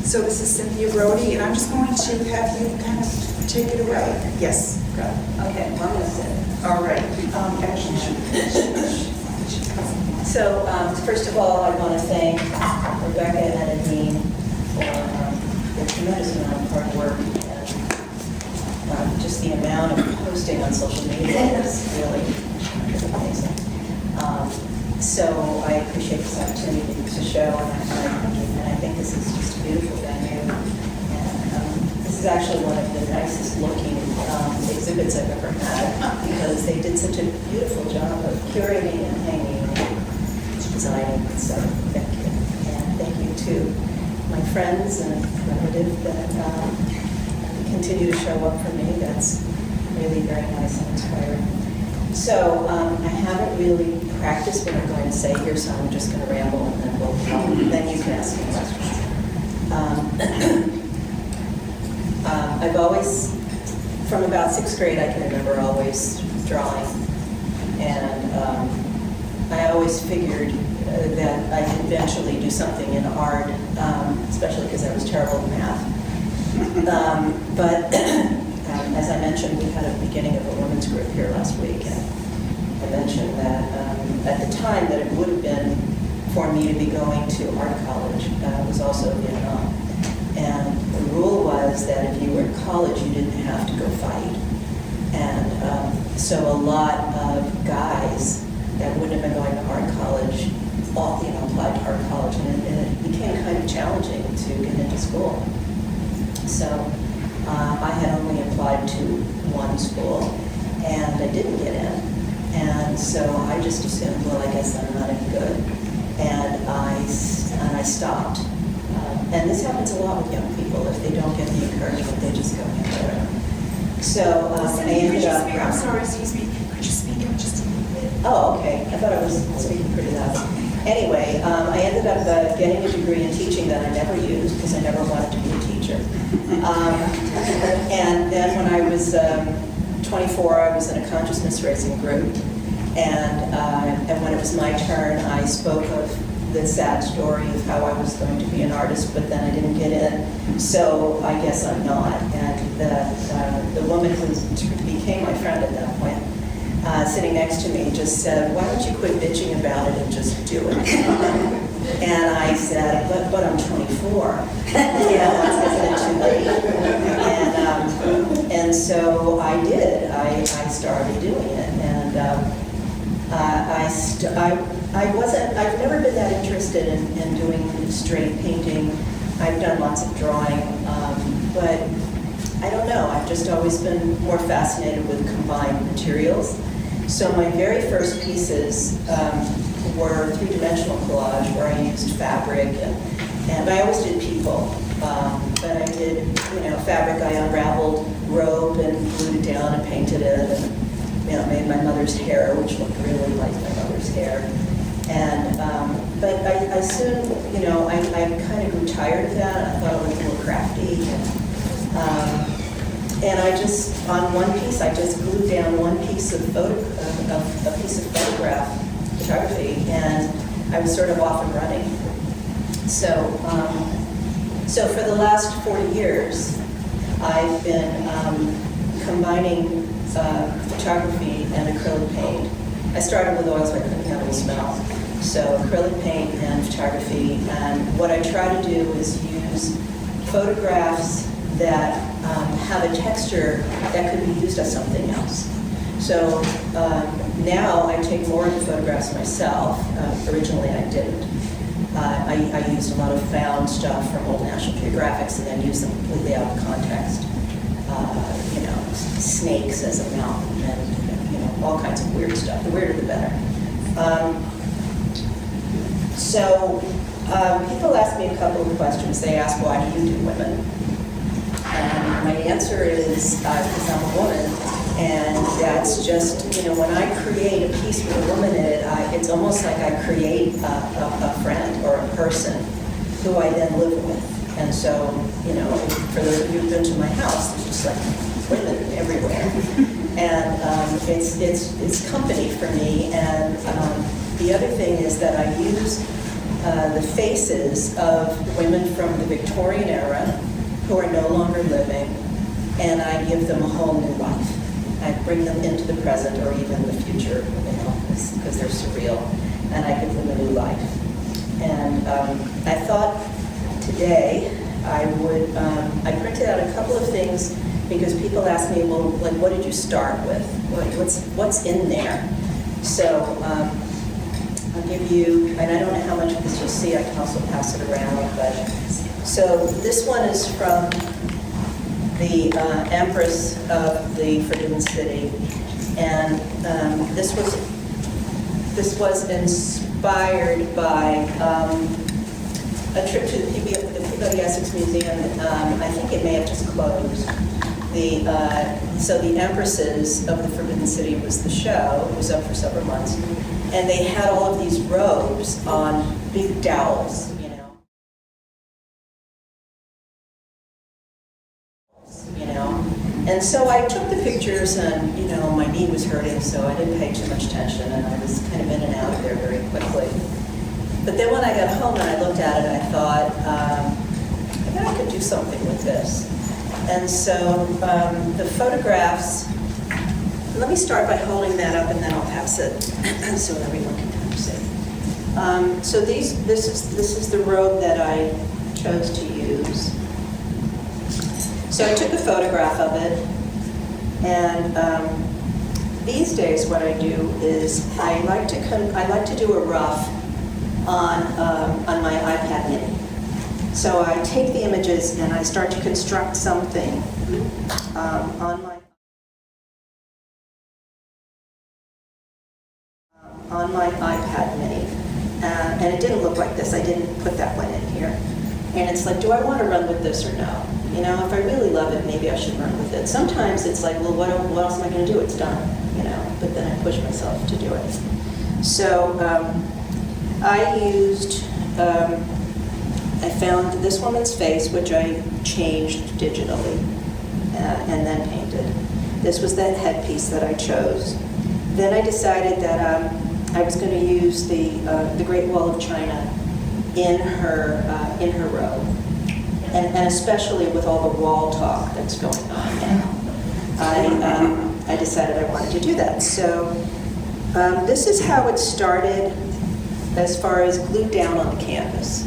So this is Cynthia Brody, and I'm just going to have you kind of take it away. Yes. Go. Okay, well, I'm going to sit. All right. Actually, So, first of all, I want to thank Rebecca and Nadine for their tremendous amount of hard work and just the amount of posting on social media is really amazing. So I appreciate this opportunity to show, and I think this is just a beautiful venue. And this is actually one of the nicest looking exhibits I've ever had, because they did such a beautiful job of curating and hanging and designing. So thank you. And thank you to my friends and relatives that continue to show up for me. That's really very nice and inspiring. So I haven't really practiced what I'm going to say here, so I'm just going to ramble, and then then you can ask me questions. I've always, from about 6th grade, I can remember always drawing, and I always figured that I could eventually do something in art, especially because I was terrible at math. But as I mentioned, we had a beginning of a women's group here last week, and I mentioned that at the time that it would have been for me to be going to art college. It was also Vietnam. And the rule was that if you were in college, you didn't have to go fight. And so a lot of guys that wouldn't have been going to art college all, applied to art college, and it became kind of challenging to get into school. So I had only applied to one school, and I didn't get in. And so I just assumed, well, I guess I'm not any good. And I stopped. And this happens a lot with young people. If they don't get the encouragement, they just go anywhere. So I ended up... I'm sorry, excuse me. Could you speak up just a little bit? Oh, okay. I thought I was speaking pretty loud. Anyway, I ended up getting a degree in teaching that I never used because I never wanted to be a teacher. And then when I was 24, I was in a consciousness raising group. And when it was my turn, I spoke of the sad story of how I was going to be an artist, but then I didn't get in. So I guess I'm not. And the woman who became my friend at that point, sitting next to me, just said, "Why don't you quit bitching about it and just do it?" And I said, but I'm 24. Isn't it too late? And so I did. I started doing it. And I've never been that interested in doing straight painting. I've done lots of drawing, but I don't know. I've just always been more fascinated with combined materials. So my very first pieces were three-dimensional collage, where I used fabric, and I always did people. But I did, fabric. I unraveled rope and glued it down and painted it, and made my mother's hair, which looked really like my mother's hair. And but I soon, I kind of grew tired of that. I thought it was a little crafty. And I just, on one piece, I just glued down one piece of photograph photography, and I was sort of off and running. So, so for the last 40 years, I've been combining photography and acrylic paint. I started with oils, so I couldn't handle the smell. So acrylic paint and photography, and what I try to do is use photographs that have a texture that could be used as something else. So now I take more of the photographs myself. Originally I didn't. I used a lot of found stuff from old National Geographics and then used them completely out of context. Snakes as a mountain, and all kinds of weird stuff. The weirder the better. So people ask me a couple of questions. They ask, why do you do women? And my answer is because I'm a woman, and that's just, when I create a piece with a woman in it, it's almost like I create a friend or a person who I then live with. And so, for those of you who've been to my house, there's just like women everywhere. And it's company for me. And the other thing is that I use the faces of women from the Victorian era who are no longer living, and I give them a whole new life. I bring them into the present or even the future, because they're surreal, and I give them a new life. And I thought today I printed out a couple of things because people ask me, well, like, what did you start with? What's in there? So I'll give you, and I don't know how much of this you'll see, I can also pass it around, but, so this one is from the Empress of the Forbidden City, and this was inspired by a trip to the Peabody Essex Museum. I think it may have just closed. So the Empresses of the Forbidden City was the show. It was up for several months, and they had all of these robes on big dowels, And so I took the pictures, and my knee was hurting, so I didn't pay too much attention, and I was kind of in and out of there very quickly. But then when I got home and I looked at it, I thought, I bet I could do something with this. And so the photographs, let me start by holding that up, and then I'll pass it so everyone can kind of see. So this is the robe that I chose to use. So I took a photograph of it, and these days what I do is I like to do a rough on my iPad mini. So I take the images and I start to construct something on my iPad mini, and it didn't look like this. I didn't put that one in here. And it's like, do I want to run with this or no? If I really love it, maybe I should run with it. Sometimes it's like, well, what else am I going to do? It's done, But then I push myself to do it. So I used, I found this woman's face, which I changed digitally and then painted. This was that headpiece that I chose. Then I decided that I was going to use the Great Wall of China in her robe. And especially with all the wall talk that's going on now, I decided I wanted to do that. So this is how it started as far as glued down on the canvas.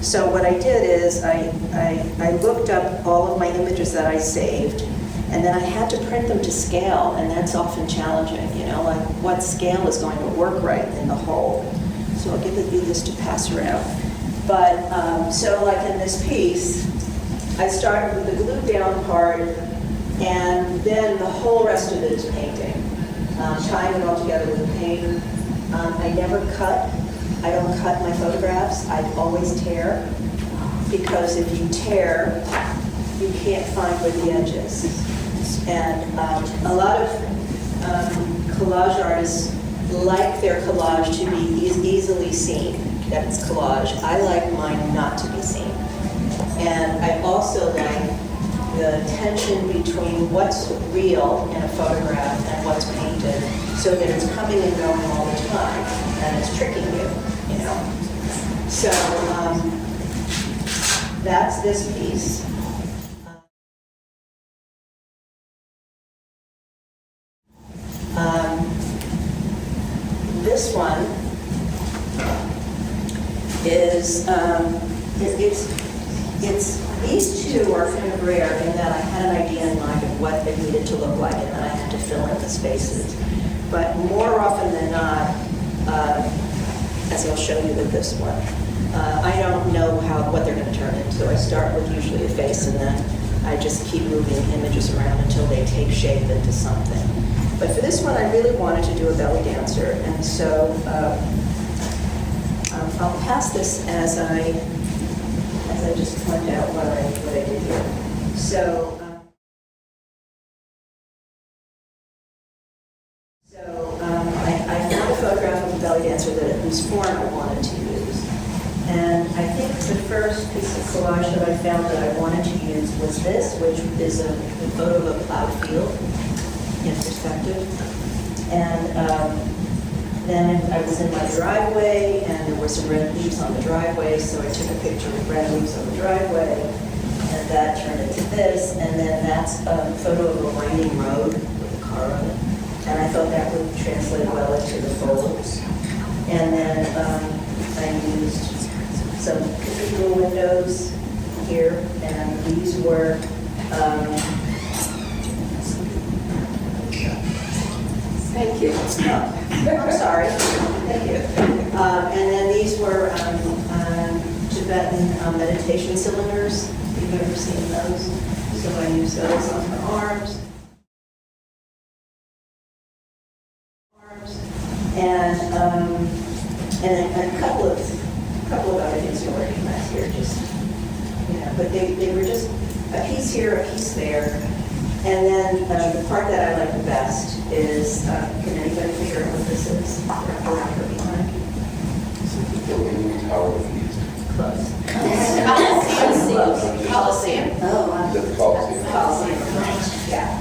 So what I did is I looked up all of my images that I saved, and then I had to print them to scale, and that's often challenging, like what scale is going to work right in the whole. So I'll give you this to pass around. But, so like in this piece, I started with the glued down part, and then the whole rest of it is painting. Tying it all together with paint. I never cut. I don't cut my photographs. I always tear, because if you tear, you can't find where the edge is. And a lot of collage artists like their collage to be easily seen, that it's collage. I like mine not to be seen. And I also like the tension between what's real in a photograph and what's painted, so that it's coming and going all the time, and it's tricking you, So that's this piece. This one is, these two are kind of rare in that I had an idea in mind of what it needed to look like, and then I had to fill in the spaces. But more often than not, as I'll show you with this one, I don't know what they're going to turn into. I start with usually a face, and then I just keep moving images around until they take shape into something. But for this one, I really wanted to do a belly dancer, and so I'll pass this as I just point out what I did here. So I found a photograph of a belly dancer whose form I wanted to use, and I think the first piece of collage that I found that I wanted to use was this, which is a photo of a plowed field in perspective. And Then I was in my driveway, and there were some red leaves on the driveway, so I took a picture of red leaves on the driveway, and that turned into this, and then that's a photo of a winding road with a car on it, and I thought that would translate well into the photos. And then I used some cathedral windows here, and these were thank you. I'm sorry. Thank you. And then these were Tibetan meditation cylinders. If you've ever seen those. So I used those on her arms. And a couple of other things to recognize here, just, you know, but they were just a piece here, a piece there. And then the part that I like the best is, can anybody figure out what this is? Around her behind. The Leaning Tower of Pisa. Close. Coliseum. Oh, The Colosseum. Coliseum. Yeah.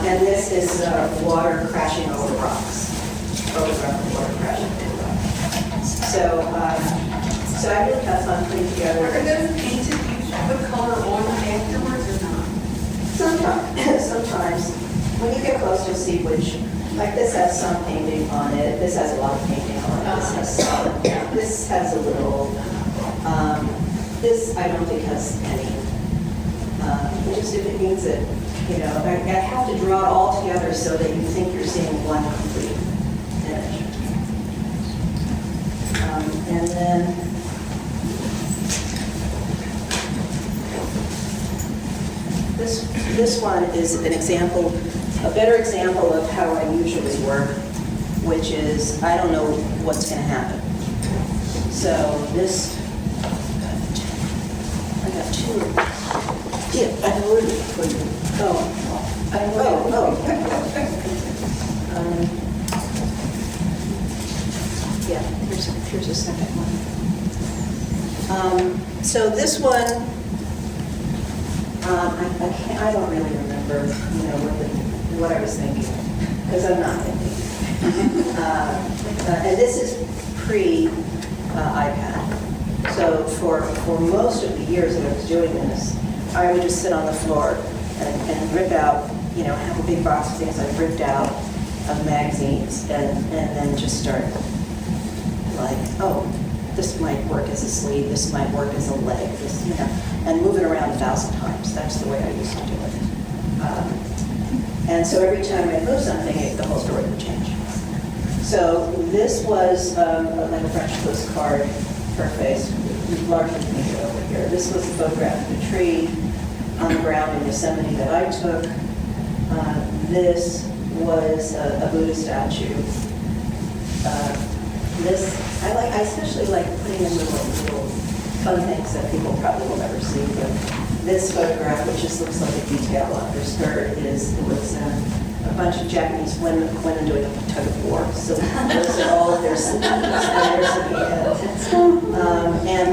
And this is water crashing over rocks. Photograph of water crashing over rocks. So I really have fun putting together. Are those painted, you put color on them afterwards or not? Sometimes, when you get close, you'll see which, like this has some painting on it, this has a lot of painting on it, this has some, this has a little, this I don't think has any. Just if it means that, you know, I have to draw it all together so that you think you're seeing one complete image. And then, This one is an example, a better example of how I usually work, which is, I don't know what's going to happen. So this, I got two. Yeah, I ordered it for you. Oh. Yeah, here's a second one. So this one, I don't really remember, you know, what I was thinking, because I'm not thinking. And this is pre-iPad. So for most of the years that I was doing this, I would just sit on the floor and rip out, you know, have a big box of things I ripped out of magazines, and then just start like, oh, this might work as a sleeve, this might work as a leg, this, you know, and move it around 1,000 times. That's the way I used to do it. And so every time I move something, the whole story would change. So this was like a French postcard, her face, largely painted over here. This was a photograph of a tree on the ground in Yosemite that I took. This was a Buddha statue. I especially like putting in little fun things that people probably will never see. But this photograph, which just looks like a detail on her skirt, was a bunch of Japanese women doing a tug of war. So those are all of their sleeves and their heads. And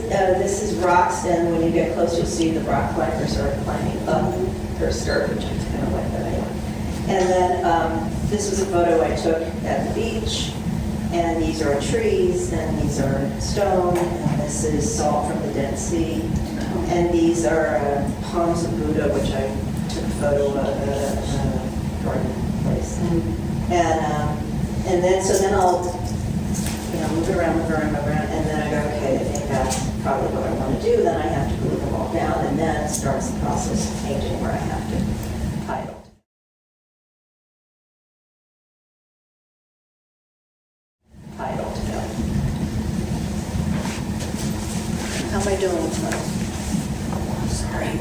then this is rocks, and when you get close, you'll see the rock climbers are climbing up her skirt, which I kind of like that anyway. And then this was a photo I took at the beach, and these are trees, and these are stone, and this is salt from the Dead Sea, and these are palms of Buddha, which I took a photo of at a garden place. And then I'll, you know, move it around, and then I go, okay, I think that's probably what I want to do. Then I have to glue them all down, and then starts the process of painting where I have to title. Together. How am I doing with my? Sorry.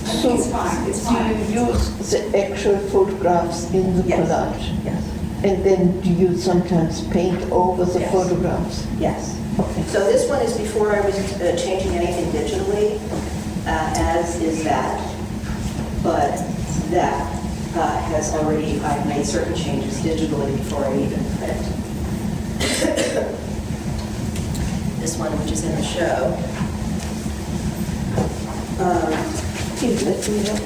So it's fine. It's Do fine. you use the actual photographs in the Yes. collage? Yes. And then do you sometimes paint over the Yes. photographs? Yes. Okay. So this one is before I was changing anything digitally, as is that. But that has already, I've made certain changes digitally before I even print. This one, which is in the show. Here, let me help.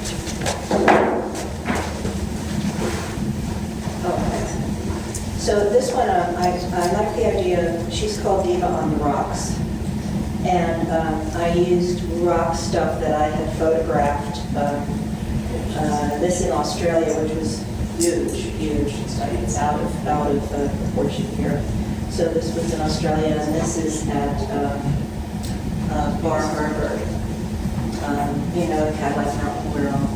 So this one, I like the idea, she's called Diva on the Rocks. And I used rock stuff that I had photographed, this in Australia, which was huge. It's out of proportion here. So this was in Australia, and this is at Bar Harbor. Cadillac Mountain, we're on.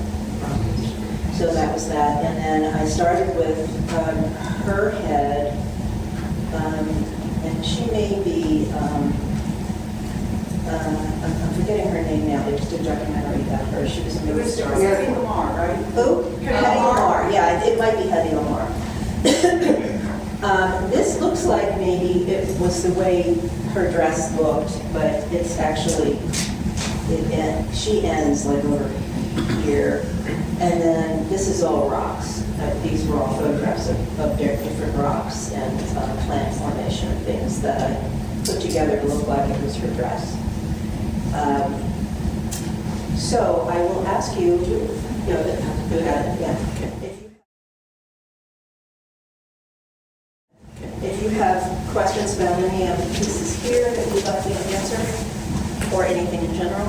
So that was that. And then I started with her head, and she may be, I'm forgetting her name now, they just did a documentary about her. She was a movie star. Hedy Lamarr, right? Who? Hedy Lamarr, yeah, it might be Hedy Lamarr. This looks like maybe it was the way her dress looked, but it's actually, she ends like over here. And then this is all rocks. These were all photographs of different rocks and plant formation and things that I put together to look like it was her dress. So I will ask you, who had it, yeah. If you have questions about any of the pieces here that you'd like me to answer, or anything in general.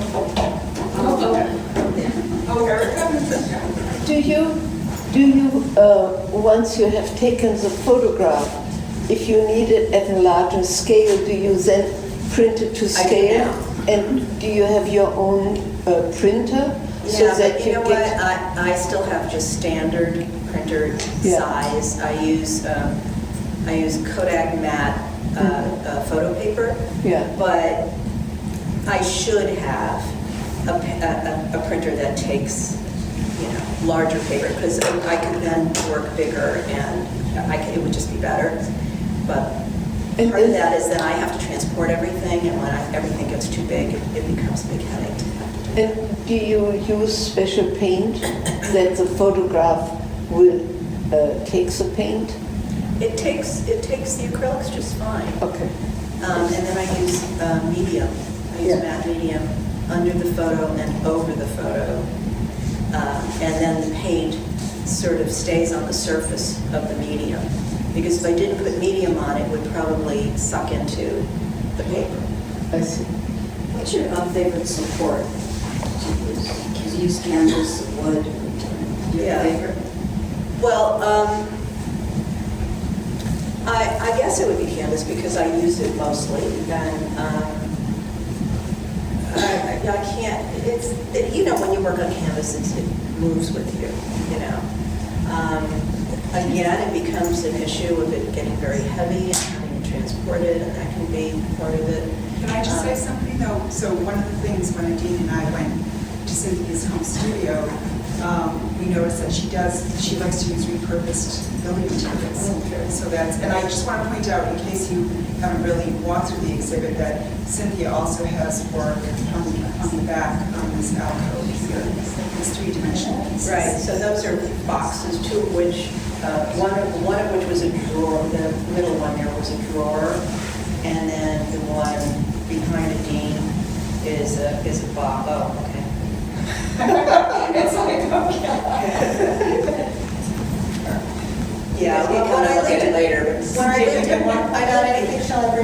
Do you, once you have taken the photograph, if you need it at a larger scale, do you then print it to scale? And do you have your own printer? So Yeah, that but you know what? get... I still have just standard printer size. I use Kodak matte photo paper. Yeah. But I should have a printer that takes, larger paper, because I could then work bigger and it would just be better. But part of that is that I have to transport everything, and when everything gets too big, it becomes a big headache to have to do. And do you use special paint that the photograph will take the paint? It takes the acrylics just fine. Okay. And then I use medium. I use matte medium under the photo and over the photo. And then the paint sort of stays on the surface of the medium. Because if I didn't put medium on, it would probably suck into the paper. I see. What's your favorite support to use? Do you use canvas, wood? Do you have a favorite? Well, I guess it would be canvas because I use it mostly. And I can't, when you work on canvas, it moves with you, Again, it becomes an issue of it getting very heavy and having to transport it, and that can be part of it. Can I just say something though? So one of the things when Adine and I went to Cynthia's home studio, we noticed that she likes to use repurposed building materials. So and I just want to point out, in case you haven't really walked through the exhibit, that Cynthia also has work on the back on this alcove here, these three-dimensional pieces. Right, so those are boxes, two of which, one of which was a drawer, the middle one there was a drawer, and then the one behind Adine is a box. Oh, okay. It's like, okay. Yeah, when I lived in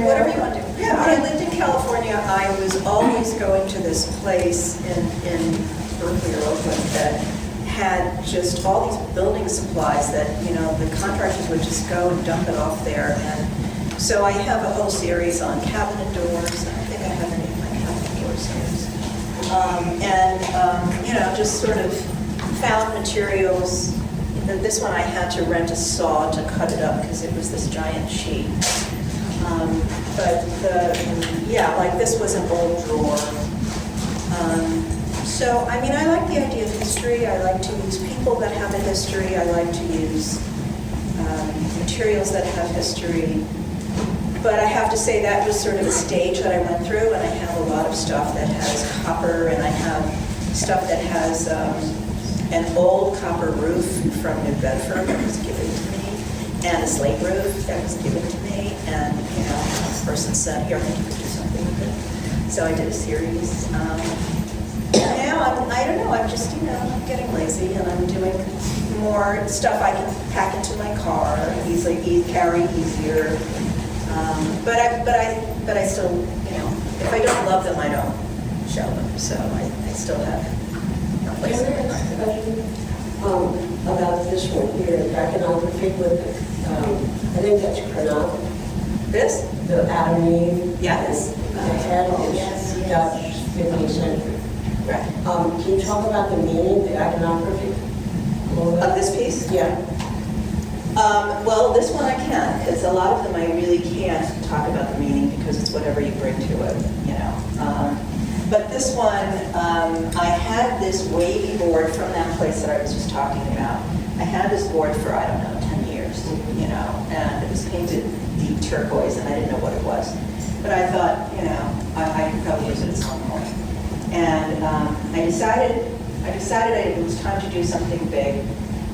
whatever you want to do. Yeah, when I lived in California, I was always going to this place in Berkeley or Oakland that had just all these building supplies that, the contractors would just go and dump it off there. And so I have a whole series on cabinet doors. I think I have any of my cabinet door series. Just sort of found materials. This one I had to rent a saw to cut it up because it was this giant sheet. Like this was an old drawer. I like the idea of history. I like to use people that have a history. I like to use materials that have history. But I have to say that was sort of a stage that I went through, and I have a lot of stuff that has copper, and I have stuff that has an old copper roof from New Bedford that was given to me, and a slate roof that was given to me, and a person said, here, I think you could do something with it. So I did a series. Now, I don't know, I'm just, I'm getting lazy, and I'm doing more stuff I can pack into my car, carry easier. But I still, if I don't love them, I don't show them. So I still have a place in my car. About this one here, iconography with, I think that's chronography. This? The Adam and Eve. Yes. The head is Dutch 15th century. Right. Can you talk about the meaning, the iconography? Of this piece? Yeah. Well, this one I can, because a lot of them I really can't talk about the meaning because it's whatever you bring to it, But this one, I had this wavy board from that place that I was just talking about. I had this board for, 10 years, and it was painted deep turquoise, and I didn't know what it was. But I thought, I could probably use it at some point. And I decided it was time to do something big.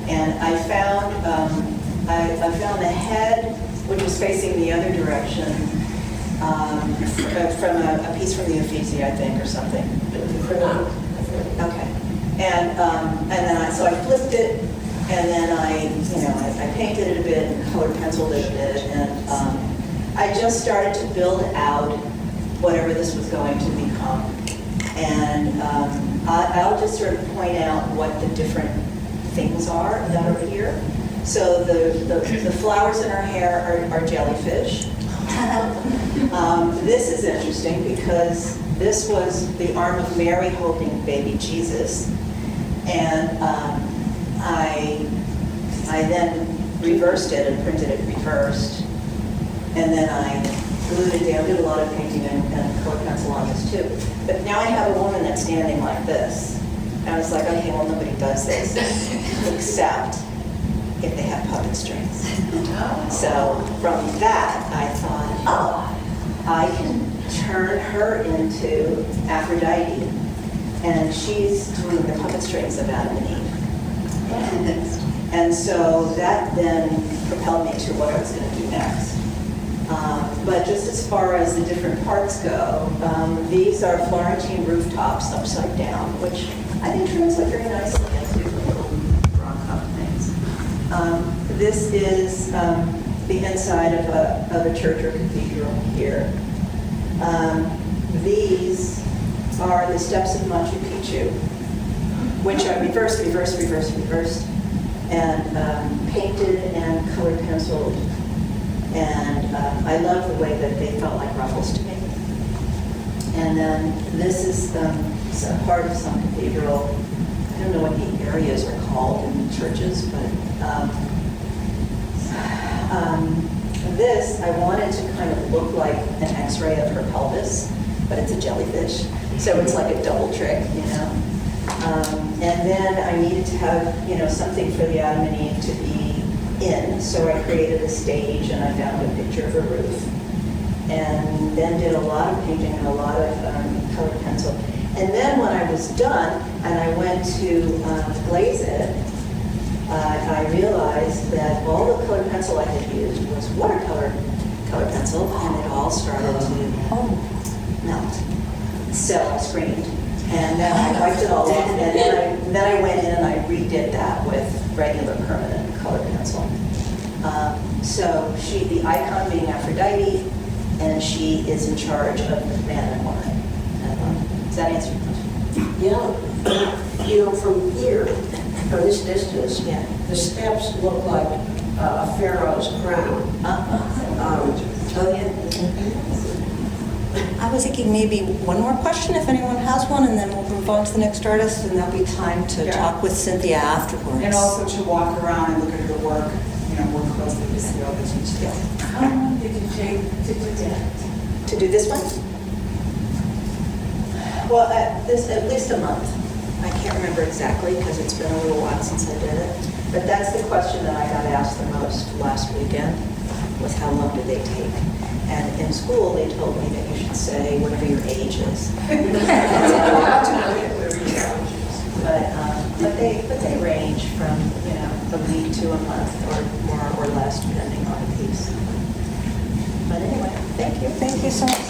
And I found the head, which was facing the other direction, from a piece from the Uffizi, I think, or something. The chronography. Okay. And then I flipped it, and then I painted it a bit and colored penciled it a bit, and I just started to build out whatever this was going to become. And I'll just sort of point out what the different things are that are here. So the flowers in her hair are jellyfish. This is interesting because this was the arm of Mary holding baby Jesus. And I then reversed it and printed it reversed. And then I glued it down, did a lot of painting and color pencil on this too. But now I have a woman that's standing like this. And I was like, okay, well, nobody does this except if they have puppet strings. So from that, I thought, I can turn her into Aphrodite. And she's doing the puppet strings of Adam and Eve. And so that then propelled me to what I was going to do next. But just as far as the different parts go, these are Florentine rooftops upside down, which I think translate very nicely into the little rock things. This is the inside of a church or cathedral here. These are the steps of Machu Picchu, which I reversed, and painted and colored penciled. And I love the way that they felt like ruffles to me. And then this is a part of some cathedral. I don't know what the areas are called in churches, but this I wanted to kind of look like an X-ray of her pelvis, but it's a jellyfish, so it's like a double trick, And then I needed to have, something for the Adam and Eve to be in, so I created a stage and I found a picture of a roof. And then did a lot of painting and a lot of colored pencil. And then when I was done and I went to glaze it, I realized that all the colored pencil I had used was watercolor colored pencil, and it all started to melt. So I screamed. And then I wiped it all off, and then I went in and I redid that with regular permanent colored pencil. So the icon being Aphrodite, and she is in charge of the man and woman. Does that answer your question? Yeah. From here, from this distance, the steps look like a pharaoh's crown. I was thinking maybe one more question, if anyone has one, and then we'll move on to the next artist, and there'll be time to talk with Cynthia afterwards. And also to walk around and look at her work, more closely to see all the detail. How long did you take to do that? To do this one? Well, at least a month. I can't remember exactly because it's been a little while since I did it. But that's the question that I got asked the most last weekend, was how long did they take? And in school, they told me that you should say whatever your age is. But they range from, a week to a month or more or less, depending on the piece. But anyway, thank you. Thank you so much.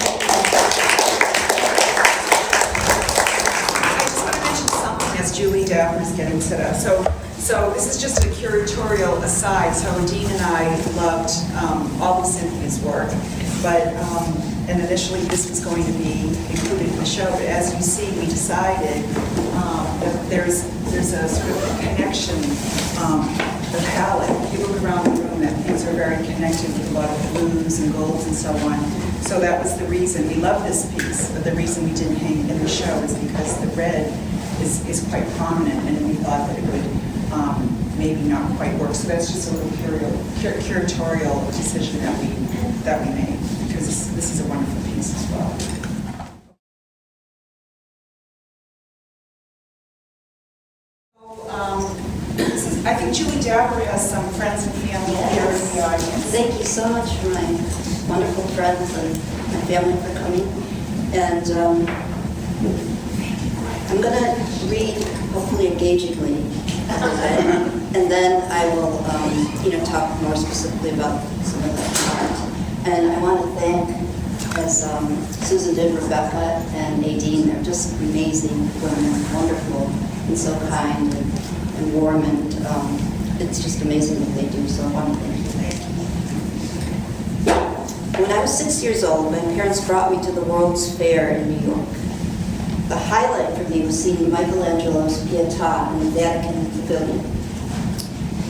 I just want to mention something as Julie Dapper is getting set up. So So this is just a curatorial aside. So Dean and I loved all of Cynthia's work, but and initially this was going to be included in the show. But as you see, we decided that there's a sort of connection, the palette. If you look around the room, that things are very connected with a lot of blues and golds and so on. So that was the reason we love this piece. But the reason we didn't hang it in the show is because the red is quite prominent, and we thought that it would maybe not quite work. So that's just a little curatorial decision that we made, because this is a wonderful piece as well. I think Julie Dapper has some friends and family here in the audience. Thank you so much for my wonderful friends and my family for coming. And I'm going to read, hopefully engagingly, and then I will, talk more specifically about some of the art. And I want to thank, as Susan did, Rebecca and Nadine. They're just amazing women, wonderful, and so kind and warm, and it's just amazing what they do. So I want to thank you. When I was 6 years old, my parents brought me to the World's Fair in New York. The highlight for me was seeing Michelangelo's Pietà in the Vatican Pavilion.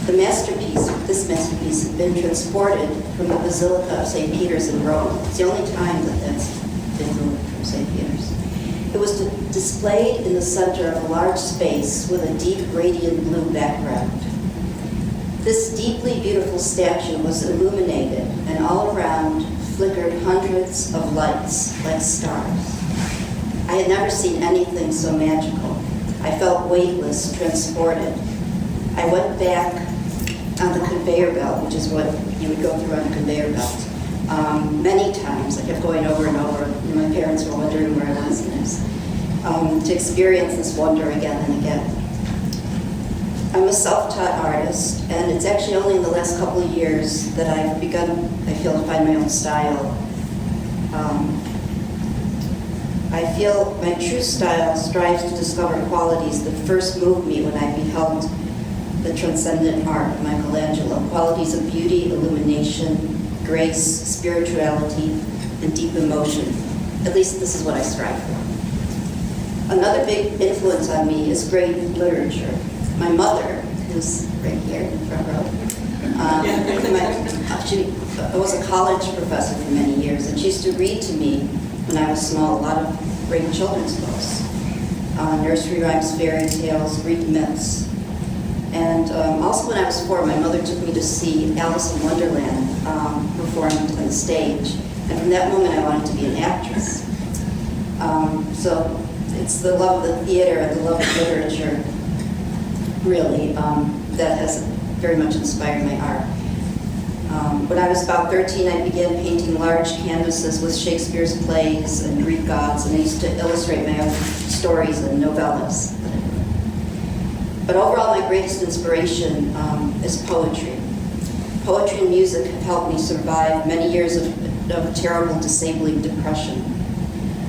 This masterpiece had been transported from the Basilica of St. Peter's in Rome. It's the only time that that's been moved from St. Peter's. It was displayed in the center of a large space with a deep radiant blue background. This deeply beautiful statue was illuminated, and all around flickered hundreds of lights like stars. I had never seen anything so magical. I felt weightless, transported. I went back on the conveyor belt, which is what you would go through on a conveyor belt, many times. I kept going over and over. My parents were wondering where I was next, to experience this wonder again and again. I'm a self-taught artist, and it's actually only in the last couple of years that I've begun, I feel, to find my own style. I feel my true style strives to discover qualities that first moved me when I beheld the transcendent art of Michelangelo, qualities of beauty, illumination, grace, spirituality, and deep emotion. At least this is what I strive for. Another big influence on me is great literature. My mother, who's right here in the front row, she was a college professor for many years, and she used to read to me when I was small a lot of great children's books, nursery rhymes, fairy tales, Greek myths. And also when I was 4, my mother took me to see Alice in Wonderland performed on the stage. And from that moment, I wanted to be an actress. So it's the love of the theater and the love of literature, really, that has very much inspired my art. When I was about 13, I began painting large canvases with Shakespeare's plays and Greek gods, and I used to illustrate my own stories and novellas. But overall, my greatest inspiration is poetry. Poetry and music have helped me survive many years of terrible, disabling depression.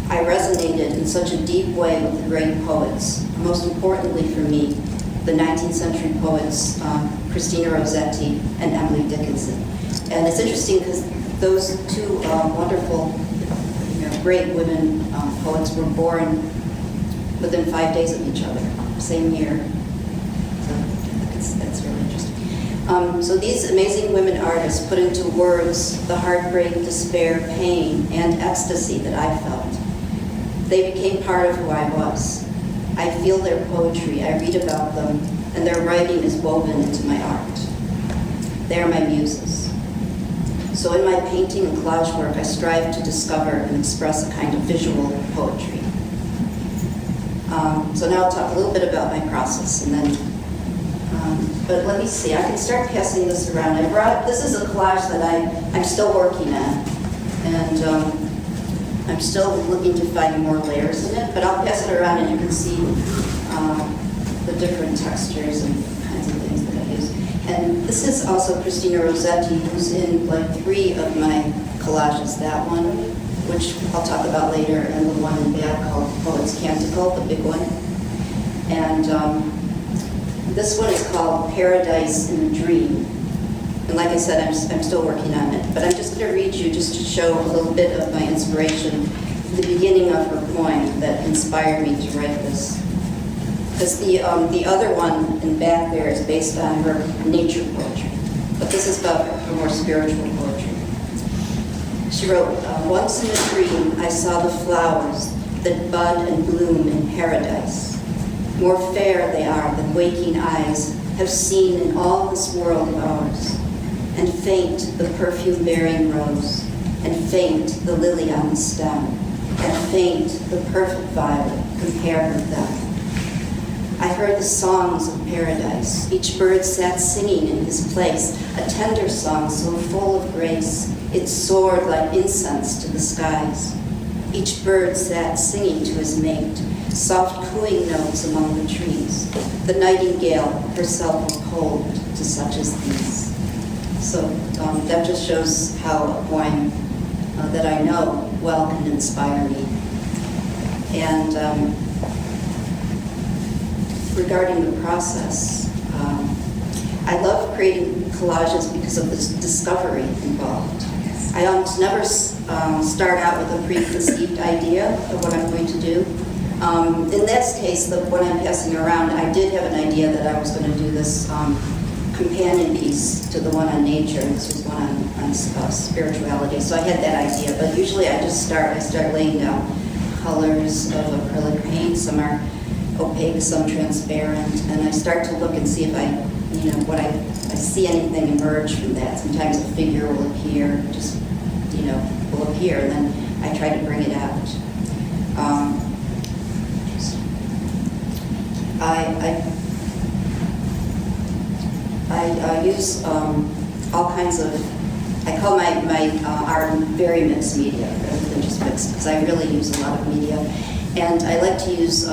I resonated in such a deep way with the great poets, most importantly for me, the 19th century poets, Christina Rossetti and Emily Dickinson. And it's interesting because those two wonderful, great women poets were born within 5 days of each other, same year. So that's really interesting. So these amazing women artists put into words the heartbreak, despair, pain, and ecstasy that I felt. They became part of who I was. I feel their poetry, I read about them, and their writing is woven into my art. They are my muses. So in my painting and collage work, I strive to discover and express a kind of visual poetry. So now I'll talk a little bit about my process, and then, but let me see, I can start passing this around. This is a collage that I'm still working on, and I'm still looking to find more layers in it, but I'll pass it around and you can see the different textures and kinds of things that I use. And this is also Christina Rossetti, who's in like 3 of my collages. That one, which I'll talk about later, and the one in back called Poet's Canticle, the big one. And This one is called Paradise in a Dream. And like I said, I'm still working on it. But I'm just going to read you just to show a little bit of my inspiration, the beginning of her poem that inspired me to write this. Because the other one in back there is based on her nature poetry. But this is about her more spiritual poetry. She wrote, once in a dream I saw the flowers that bud and bloom in paradise. More fair they are than waking eyes have seen in all this world of ours. And faint the perfume-bearing rose, and faint the lily on the stem, and faint the perfect violet compared with them. I heard the songs of paradise. Each bird sat singing in his place, a tender song so full of grace, it soared like incense to the skies. Each bird sat singing to his mate, soft cooing notes among the trees. The nightingale herself will hold to such as these. So that just shows how a poem that I know well can inspire me. And regarding the process, I love creating collages because of this discovery involved. I almost never start out with a preconceived idea of what I'm going to do. In this case, the one I'm passing around, I did have an idea that I was going to do this companion piece to the one on nature, and this was one on spirituality. So I had that idea, but usually I start laying down colors of acrylic paint. Some are opaque, some transparent, and I start to look and see if I see anything emerge from that. Sometimes a figure will appear, will appear, and then I try to bring it out. I use all kinds of, I call my art very mixed media rather than just mixed, because I really use a lot of media. And I like to use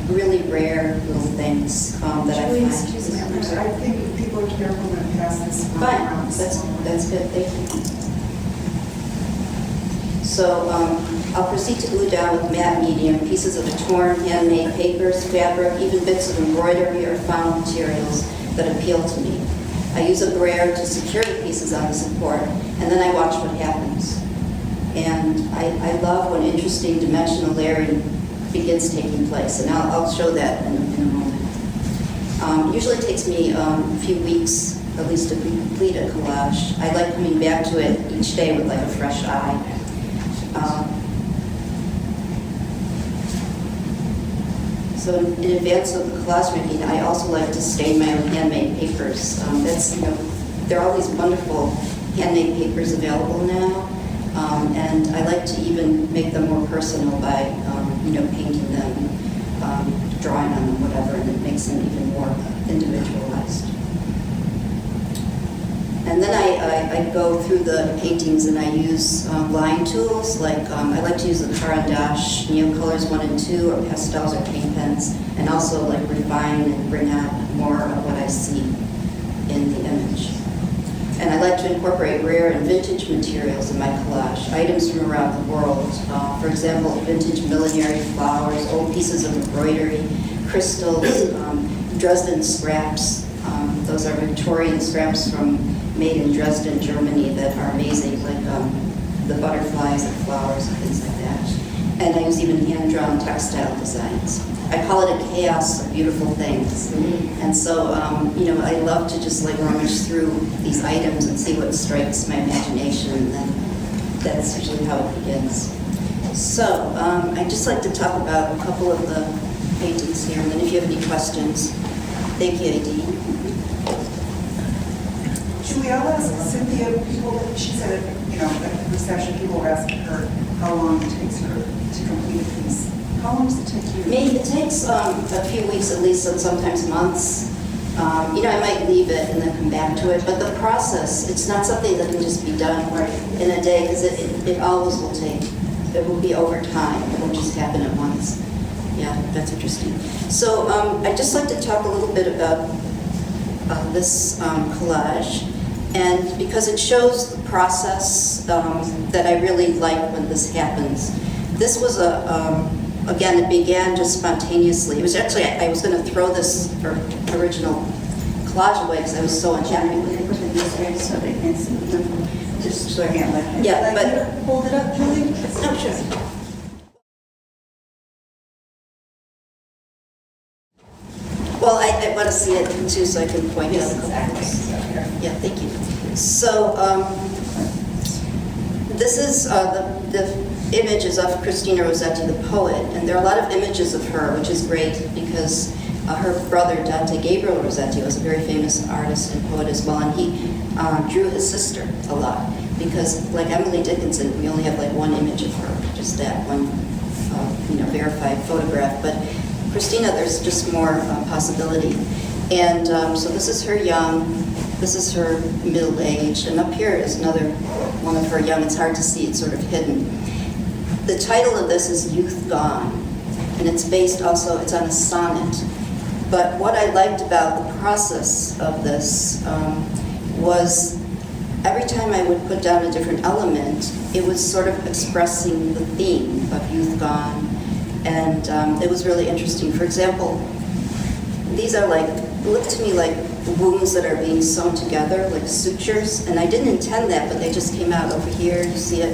really rare little things that I find. Excuse me, I think if people are careful when I pass this one Fine, around. that's good, thank you. So I'll proceed to glue down with matte medium pieces of torn handmade papers, fabric, even bits of embroidery or found materials that appeal to me. I use a brayer to secure the pieces on the support, and then I watch what happens. And I love when interesting dimensional layering begins taking place, and I'll show that in a moment. Usually it takes me a few weeks, at least, to complete a collage. I like coming back to it each day with like a fresh eye. So in advance of the collage making, I also like to stain my own handmade papers. There are all these wonderful handmade papers available now, and I like to even make them more personal by, painting them, drawing on them, whatever, and it makes them even more individualized. And then I go through the paintings and I use line tools, like I like to use the Caran d'Ache Neocolors 1 and 2, or pastels or paint pens, and also like refine and bring out more of what I see in the image. And I like to incorporate rare and vintage materials in my collage, items from around the world. For example, vintage millinery flowers, old pieces of embroidery, crystals, Dresden scraps. Those are Victorian scraps made in Dresden, Germany, that are amazing, like the butterflies and flowers and things like that. And I use even hand-drawn textile designs. I call it a chaos of beautiful things. And so, I love to just like rummage through these items and see what strikes my imagination, and then that's usually how it begins. So, I'd just like to talk about a couple of the paintings here, and then if you have any questions. Thank you, Adine. Julie, I'll ask Cynthia, she said, at the reception, people were asking her how long it takes her to complete a piece. How long does it take you? Maybe it takes a few weeks at least, and sometimes months. I might leave it and then come back to it, but the process, it's not something that can just be done in a day, because it always will take, it will be over time. It won't just happen at once. Yeah, that's interesting. So I'd just like to talk a little bit about this collage, and because it shows the process that I really like when this happens. This was a again, it began just spontaneously. It was actually, I was going to throw this original collage away because I was so unhappy with it. So they can see them. Just so yeah, Yeah, but Hold it up, Julie. no, sure. Well, I want to see it too, so I can point out. Yeah, thank you. So this is the images of Christina Rossetti, the poet, and there are a lot of images of her, which is great because her brother Dante Gabriel Rossetti was a very famous artist and poet as well, and he drew his sister a lot because, like Emily Dickinson, we only have like one image of her, just that one, verified photograph. But Christina, there's just more possibility. And so this is her young, this is her middle age, and up here is another one of her young. It's hard to see, it's sort of hidden. The title of this is Youth Gone, and it's based also, it's on a sonnet. But what I liked about the process of this was every time I would put down a different element, it was sort of expressing the theme of youth gone. And it was really interesting. For example, these are like, look to me like wounds that are being sewn together, like sutures. And I didn't intend that, but they just came out over here, you see it?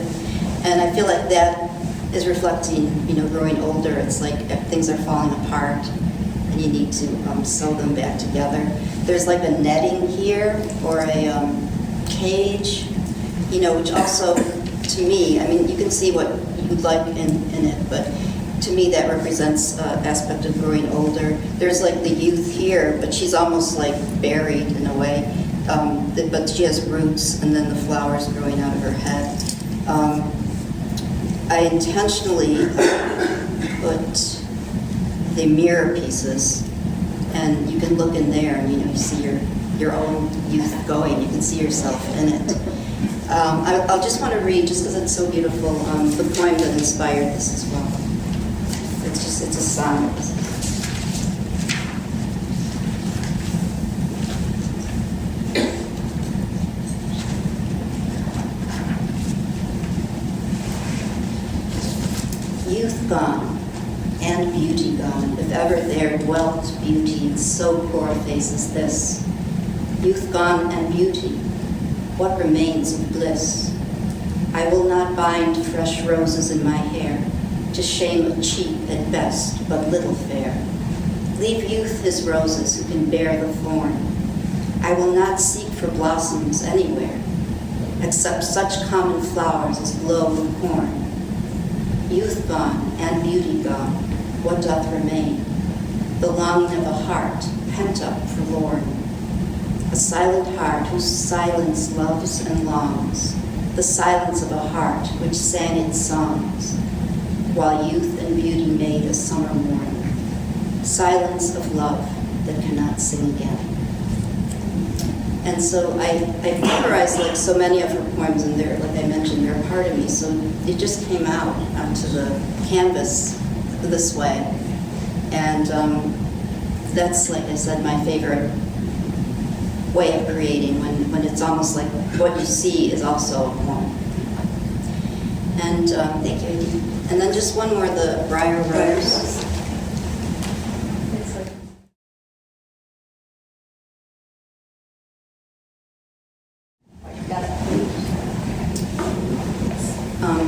And I feel like that is reflecting, growing older. It's like things are falling apart and you need to sew them back together. There's like a netting here or a cage, which also, to me, I mean, you can see what you'd like in it, but to me that represents aspect of growing older. There's like the youth here, but she's almost like buried in a way, but she has roots and then the flowers growing out of her head. I intentionally put the mirror pieces, and you can look in there and you see your own youth going. You can see yourself in it. I'll just want to read, just because it's so beautiful, the poem that inspired this as well. It's a sonnet. Youth gone, and beauty gone, if ever there dwelt beauty in so poor a face as this. Youth gone and beauty, what remains of bliss? I will not bind fresh roses in my hair, to shame a cheap at best, but little fair. Leave youth his roses who can bear the thorn. I will not seek for blossoms anywhere, except such common flowers as blow the corn. Youth gone and beauty gone, what doth remain? The longing of a heart, pent up, forlorn. A silent heart whose silence loves and longs, the silence of a heart which sang its songs, while youth and beauty made a summer morn. Silence of love that cannot sing again. And so I memorized like so many of her poems, and they're, like I mentioned, they're a part of me. So it just came out onto the canvas this way. And that's, like I said, my favorite way of creating, when it's almost like what you see is also a poem. And thank you, Adi. And then just one more, the Briar Rose.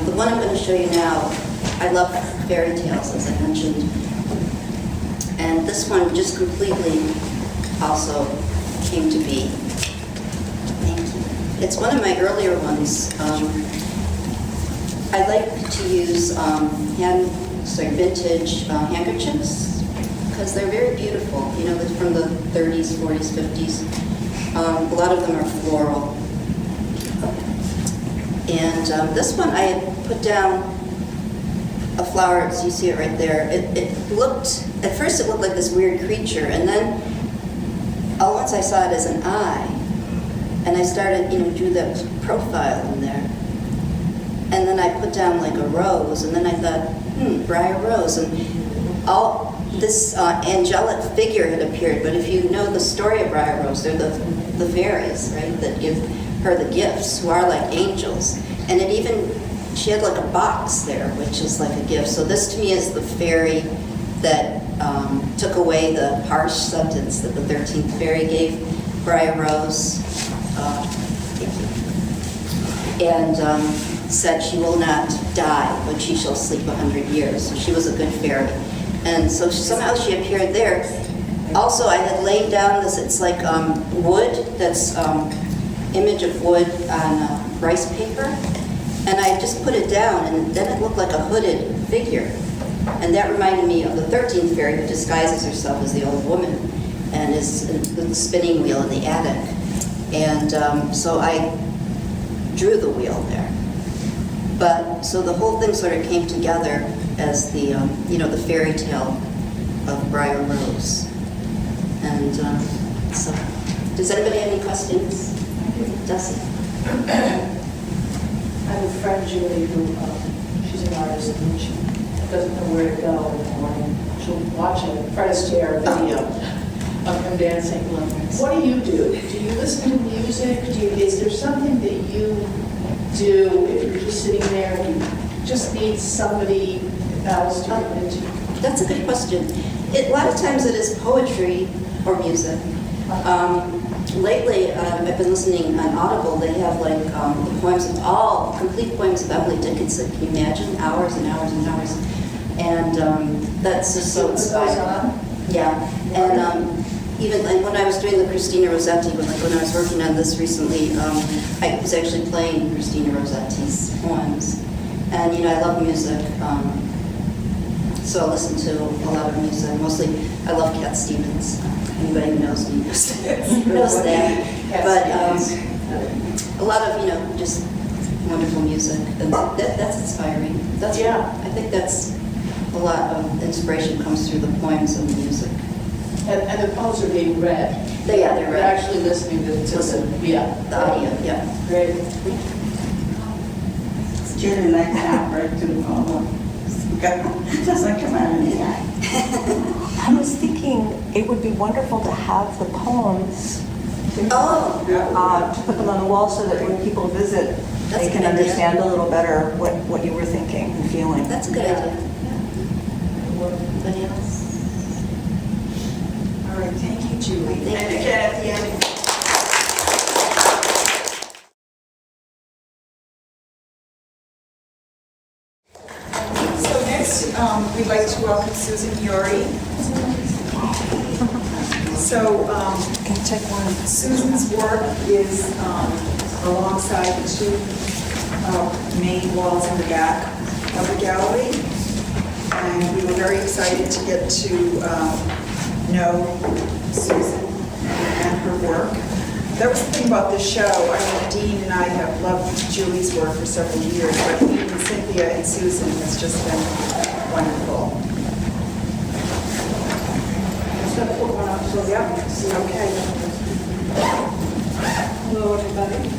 The one I'm going to show you now, I love fairy tales, as I mentioned. And this one just completely also came to be. Thank you. It's one of my earlier ones. I like to use vintage handkerchiefs because they're very beautiful. They're from the 30s, 40s, 50s. A lot of them are floral. And this one I had put down a flower, as you see it right there. It looked, at first it looked like this weird creature, and then all once I saw it as an eye, and I started, drew that profile in there. And then I put down like a rose, and then I thought, briar rose. And all this angelic figure had appeared, but if you know the story of Briar Rose, they're the fairies, right, that give her the gifts, who are like angels. And it even she had like a box there, which is like a gift. So this to me is the fairy that took away the harsh sentence that the 13th fairy gave Briar Rose. And said she will not die, but she shall sleep 100 years. So she was a good fairy. And so somehow she appeared there. Also, I had laid down this, it's like wood, that's image of wood on rice paper. And I just put it down, and then it looked like a hooded figure. And that reminded me of the 13th fairy who disguises herself as the old woman and is with the spinning wheel in the attic. And so I drew the wheel there. But, so the whole thing sort of came together as the, the fairy tale of Briar Rose. And so, does anybody have any questions? Dusty? I have a friend, Julie, who, she's an artist, and she doesn't know where to go in the morning. She'll watch a Fred Astaire video of him dancing. What do? Do you listen to music? Is there something that you do if you're just sitting there and you just need somebody else to come into? That's a good question. A lot of times it is poetry or music. Lately, I've been listening on Audible. They have like the poems of complete poems of Emily Dickinson. Can you imagine? Hours and hours and hours. And that's just so inspiring. Yeah. And even like when I was doing the Christina Rossetti, when I was working on this recently, I was actually playing Christina Rossetti's poems. And I love music. So I listen to a lot of music. Mostly, I love Cat Stevens. Anybody who knows me knows that. But a lot of, just wonderful music. And that's inspiring. I think that's a lot of inspiration comes through the poems and the music. And the poems are being read. They're They're read. actually listening to The audio, yeah. Great. Julie likes opera too. Just like come on inside. I was thinking it would be wonderful to have the poems to put them on the wall so that when people visit, That's they a can good idea. understand a little better what you were thinking and feeling. That's a good idea. Anybody else? All right, thank you, Julie. Thank And you. again, at the end. So next, we'd like to welcome Susan Murie. So Susan's work is alongside the two main walls in the back of the gallery. And we were very excited to get to know Susan and her work. That was the thing about this show. I mean, Dean and I have loved Julie's work for several years, but meeting Cynthia and Susan has just been wonderful. So put one up, so yeah. Okay. Hello, everybody.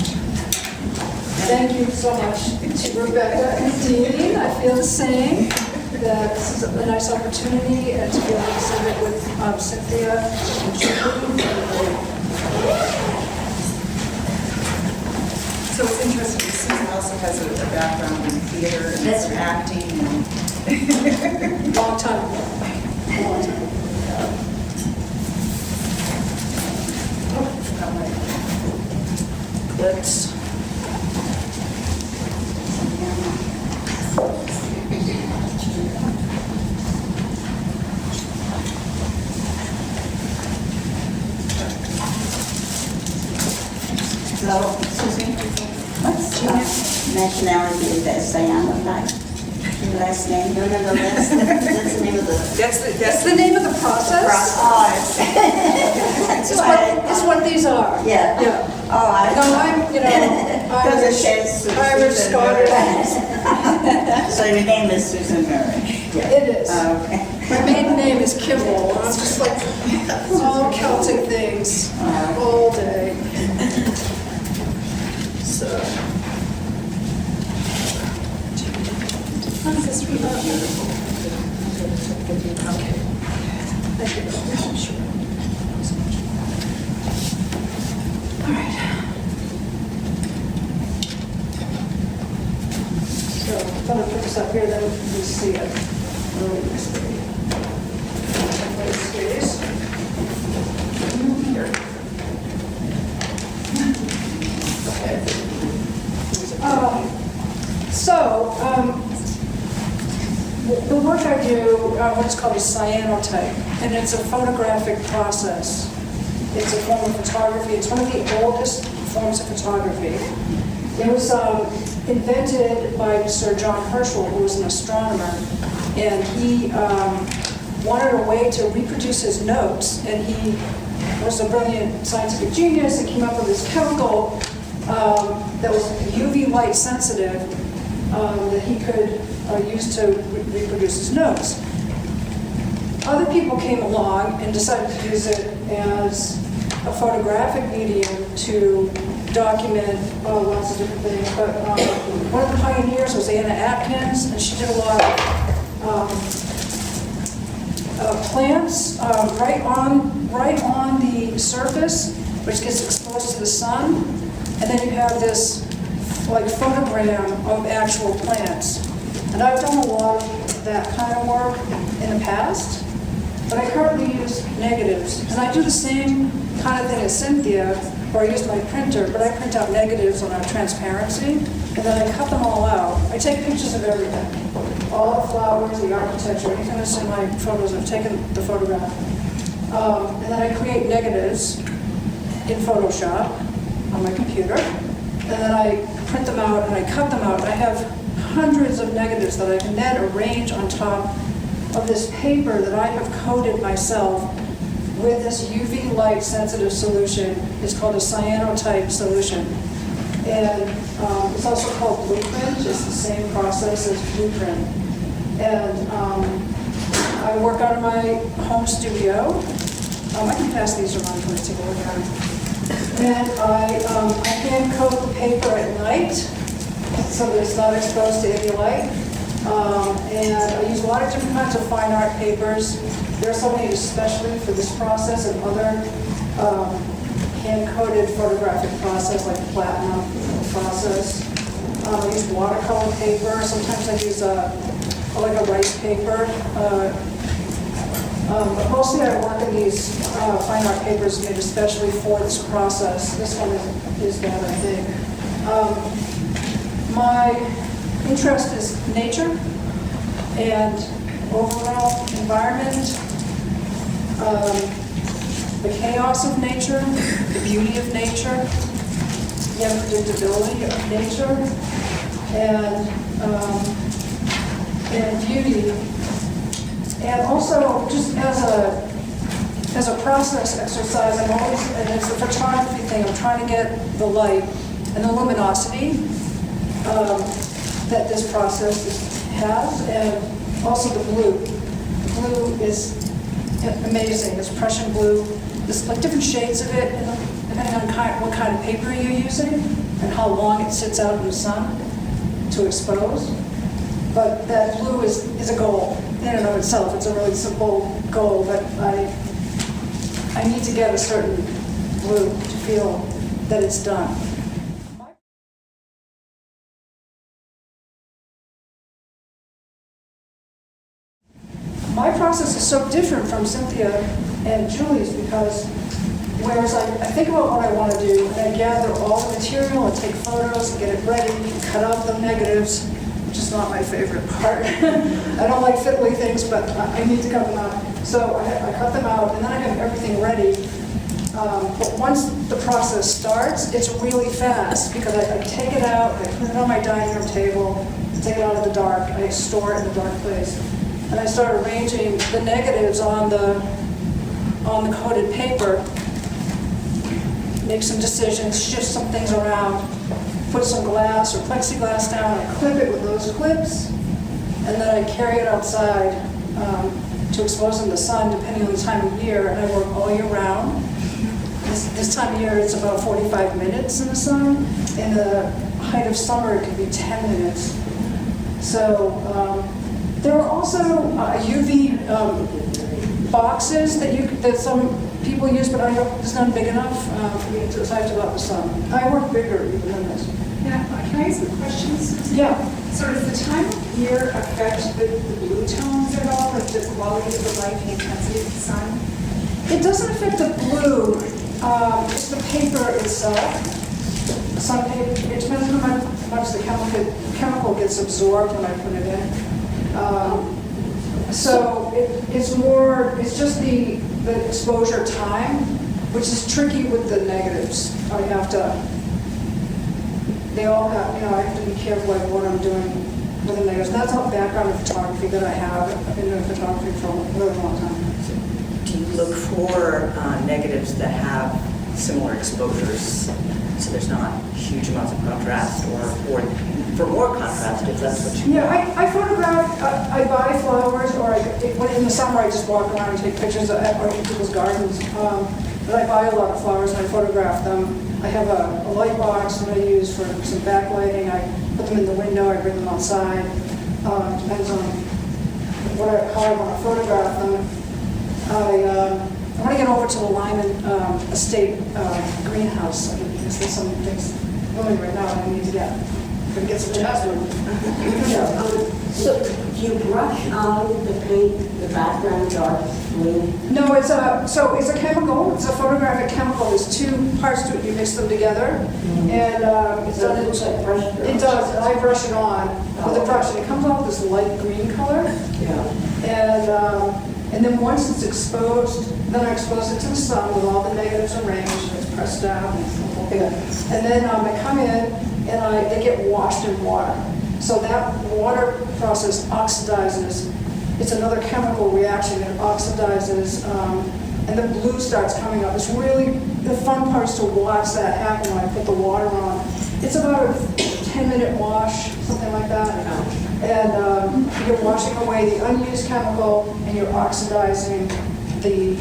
Thank you so much to Rebecca and Dean. I feel the same, that this is a nice opportunity and to be able to exhibit with Cynthia and Julie. So it's interesting, Susan also has a background in theater and That's some right. acting and Long time ago. Long time ago. Let's. So, Susan, what's nationality is that Sayama like? Your last name? No, that's the name of the... That's the name of the process? That's Is what these are. Yeah. Yeah. Oh, I No, I'm, Because it says Irish, Susan Scottish. Murie. So your name is Susan Murie? Yeah. It is. Okay. My maiden name is Kimball, and I'm just like, it's all Celtic things all day. So. this is really beautiful. Okay. Thank you. Sure. All right. So, I'm going to put this up here, then you can see it. Here. The work I do, what's called a cyanotype, and it's a photographic process. It's a form of photography. It's one of the oldest forms of photography. It was invented by Sir John Herschel, who was an astronomer, and he wanted a way to reproduce his notes, and he was a brilliant scientific genius and came up with this chemical that was UV light sensitive that he could use to reproduce his notes. Other people came along and decided to use it as a photographic medium to document lots of different things. But one of the pioneers was Anna Atkins, and she did a lot of plants right on the surface, which gets exposed to the sun, and then you have this like photogram of actual plants. And I've done a lot of that kind of work in the past, but I currently use negatives. And I do the same kind of thing as Cynthia, where I use my printer, but I print out negatives on a transparency, and then I cut them all out. I take pictures of everything. All the flowers, the architecture, anything that's in my photos, I've taken the photograph. And then I create negatives in Photoshop on my computer, and then I print them out and I cut them out. I have hundreds of negatives that I can then arrange on top of this paper that I have coated myself with this UV light sensitive solution. It's called a cyanotype solution. And it's also called blueprint. It's the same process as blueprint. And I work out of my home studio. I can pass these around for you to take a look at them. And I hand coat the paper at night so that it's not exposed to any light. And I use a lot of different kinds of fine art papers. There are some made especially for this process and other hand-coated photographic process like platinum process. I use watercolor paper. Sometimes I use like a rice paper. But mostly I work in these fine art papers made especially for this process. This one is that, I think. My interest is nature and overall environment, the chaos of nature, the beauty of nature, the unpredictability of nature, and beauty. And also, just as a process exercise, I'm always, and it's a photography thing, I'm trying to get the light and the luminosity that this process has, and also the blue. The blue is amazing. It's Prussian blue. There's like different shades of it, depending on what kind of paper you're using and how long it sits out in the sun to expose. But that blue is a goal in and of itself. It's a really simple goal, but I need to get a certain blue to feel that it's done. My process is so different from Cynthia and Julie's because whereas I think about what I want to do, and I gather all the material and take photos and get it ready, cut out the negatives, which is not my favorite part. I don't like fiddly things, but I need to cut them out. So I cut them out, and then I have everything ready. But once the process starts, it's really fast because I take it out, I put it on my dining room table, take it out of the dark, I store it in a dark place. And I start arranging the negatives on the coated paper, make some decisions, shift some things around, put some glass or plexiglass down, I clip it with those clips, and then I carry it outside to expose in the sun depending on the time of year, and I work all year round. This time of year it's about 45 minutes in the sun. In the height of summer it can be 10 minutes. So there are also UV boxes that some people use, but it's not big enough for me to size about the sun. I work bigger even than this. Yeah, can I ask a question? Yeah. So does the time of here affect the blue tones at all, like the quality of the light, the intensity of the sun? It doesn't affect the blue, it's the paper itself. Some paper, it depends on how much the chemical gets absorbed when I put it in. So it's just the exposure time, which is tricky with the negatives. I have to, they all have, I have to be careful like what I'm doing with the negatives. That's all background of photography that I have. I've been doing photography for a really long time. Do you look for negatives that have similar exposures, so there's not huge amounts of contrast, or for more contrast, if that's what you Yeah, I photograph, I buy flowers, or when in the summer I just walk around and take pictures of people's gardens. But I buy a lot of flowers and I photograph them. I have a light box that I use for some backlighting. I put them in the window, I bring them outside. Depends on how I want to photograph them. I want to get over to the Lyman Estate greenhouse. There's some things going right now I need to get some jasmine. So do you brush on the paint, the background dark blue? No, it's a chemical. It's a photographic chemical. There's two parts to it. You mix them together, and it's So done. it looks like brush It does. And I brush it on with a brush, and it comes off this light green color. Yeah. And then once it's exposed, then I expose it to the sun with all the negatives arranged, and it's pressed down. And then I come in, and they get washed in water. So that water process oxidizes. It's another chemical reaction. It oxidizes, and the blue starts coming up. It's really, the fun part is to watch that happen when I put the water on. It's about a 10-minute wash, something like that. And you're washing away the unused chemical, and you're oxidizing the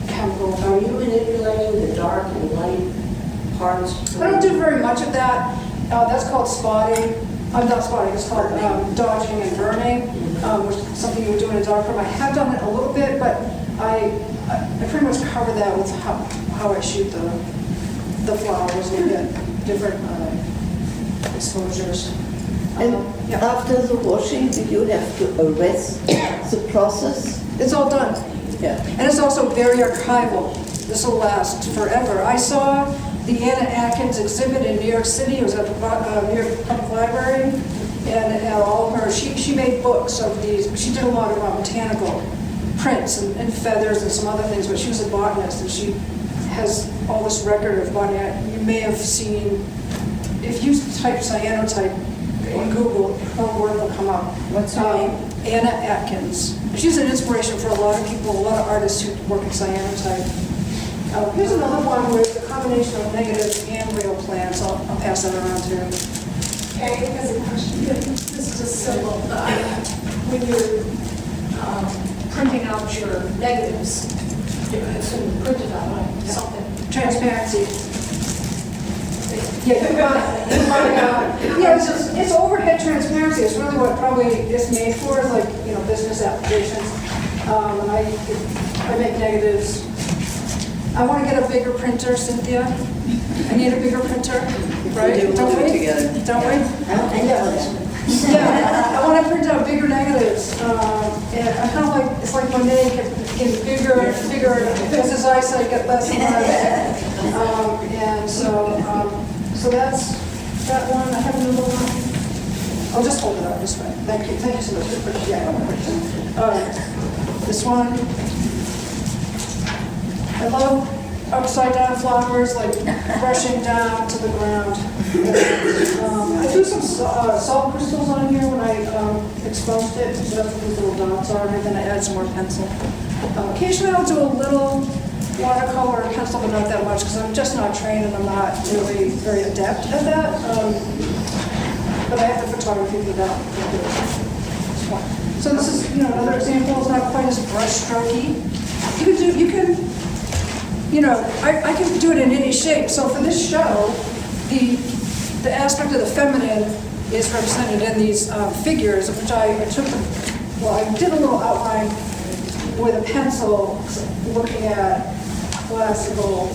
chemical. Are you manipulating the dark and light parts? I don't do very much of that. That's called spotting. I'm not spotting, it's called dodging and burning, which is something you would do in a dark room. I have done it a little bit, but I pretty much cover that with how I shoot the flowers and get different exposures. And after the washing, do you have to arrest the process? It's all done. Yeah. And it's also very archival. This will last forever. I saw the Anna Atkins exhibit in New York City. It was at the New York Public Library, and it had all of her. She made books of these. She did a lot of botanical prints and feathers and some other things, but she was a botanist, and she has all this record of botany. You may have seen, if you type cyanotype in Google, her work will come up. What's her name? Anna Atkins. She's an inspiration for a lot of people, a lot of artists who work in cyanotype. Here's another one where it's a combination of negative and real plants. I'll pass that around to you. Okay, has a question. This is a symbol. When you're printing out your negatives, it's printed out on something. Transparency. Yeah, it's overhead transparency. It's really what probably it's made for, is like, business applications. And I make negatives. I want to get a bigger printer, Cynthia. I need a bigger printer, right? We'll do it together. Don't we? Yeah, I want to print out bigger negatives. And I kind of like, it's like Monet getting bigger and bigger as his eyesight gets less and less. And so that's that one. I have another one. I'll just hold it up this way. Thank you so much for appreciating it. This one. I love upside down flowers, like brushing down to the ground. I threw some salt crystals on here when I exposed it, so that's what these little dots are, and then I add some more pencil. Occasionally I'll do a little watercolor or pencil, but not that much, because I'm just not trained and I'm not really very adept at that. But I have the photography for that. So this is, another example. It's not quite as brush strokey. I can do it in any shape. So for this show, the aspect of the feminine is represented in these figures, which I did a little outline with a pencil looking at classical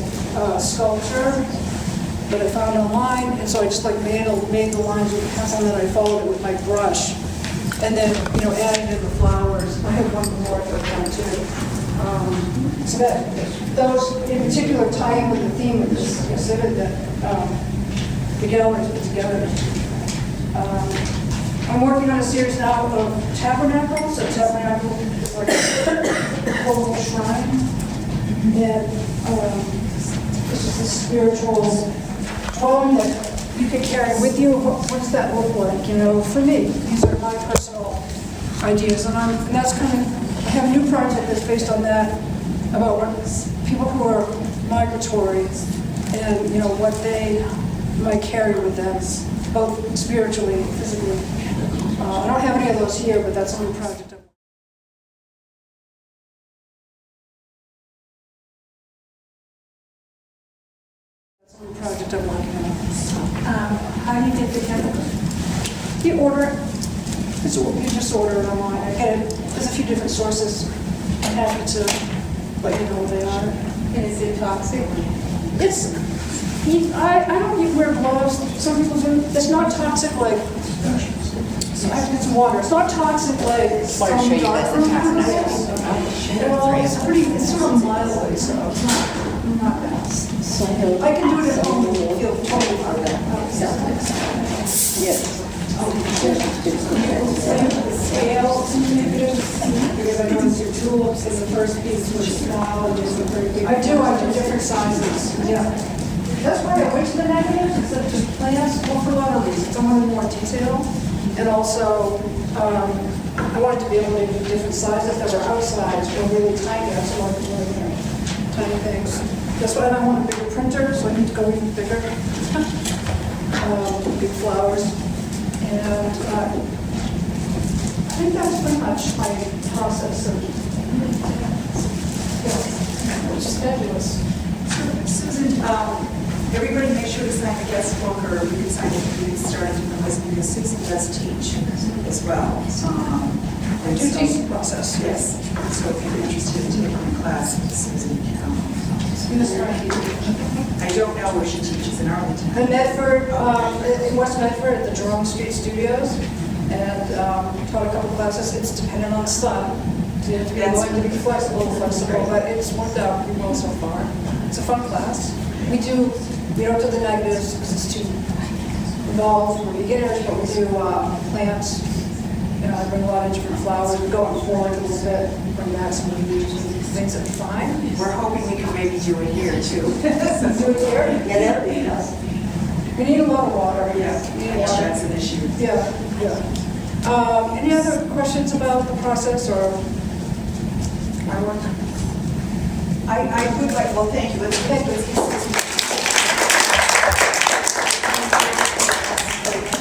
sculpture that I found online. And so I just made the lines with a pencil, and then I followed it with my brush And then, adding in the flowers. I have one more for them too. So that those in particular tie in with the theme of this exhibit that the galleries put together. I'm working on a series now of tabernacles. A tabernacle is like a whole shrine. And this is a spiritual dwelling that you can carry with you. What does that look like? For me, these are my personal ideas, and that's kind of, I have a new project that's based on that, about what people who are migratory and what they might carry with them, both spiritually and physically. I don't have any of those here, but that's a new project. I'm working on. How do you get the chemical? You order it. You just order it online. I get it. There's a few different sources. I'm happy to let you know what they are. And is it toxic? I don't wear gloves. Some people do. It's not toxic like, I have to get some water. It's not toxic like some dark room. Well, it's sort of mild, so it's not bad. I can do it at home and feel totally fine. Yes. Scale, because I noticed your tulips in the first piece were small and just very big. I do different sizes, yeah. That's why I went to the negatives instead of just plants, well, for a lot of reasons. I wanted more detail, and also I wanted to be able to do different sizes that were outside, or really tiny. I just wanted really tiny things. That's why I want a bigger printer, so I need to go even bigger. Big flowers. And I think that's pretty much my process of, which is fabulous. Susan, everybody make sure to sign the guest book, or we can sign it if you start from this, because Susan does teach as well. I do teach the process. Yes. So if you're interested in taking a class with Susan, I don't know where she teaches in Arlington. In Medford, in West Medford at the Jerome Street Studios, and taught a couple classes. It's dependent on the sun. So you have to be willing to be flexible, but it's worked out pretty well so far. It's a fun class. We don't do the negatives because it's too involved for beginners, but we do plants. I bring a lot of different flowers. We go on forward a little bit, bring back some leaves and things that are fine. We're hoping we can maybe do it here too. Do it here? Yeah, that would be nice. We need a lot of water. Yeah, that's an issue. Yeah. Any other questions about the process or? I would like, well, thank you. Let's answer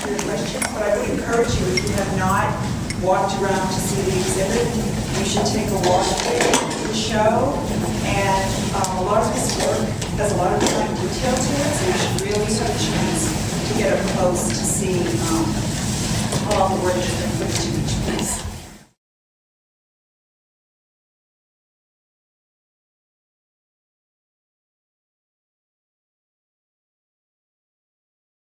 your question, but I would encourage you, if you have not walked around to see the exhibit, you should take a walk through the show. And a lot of this work has a lot of fine detail to it, so you should really have a chance to get up close to see all the work that's been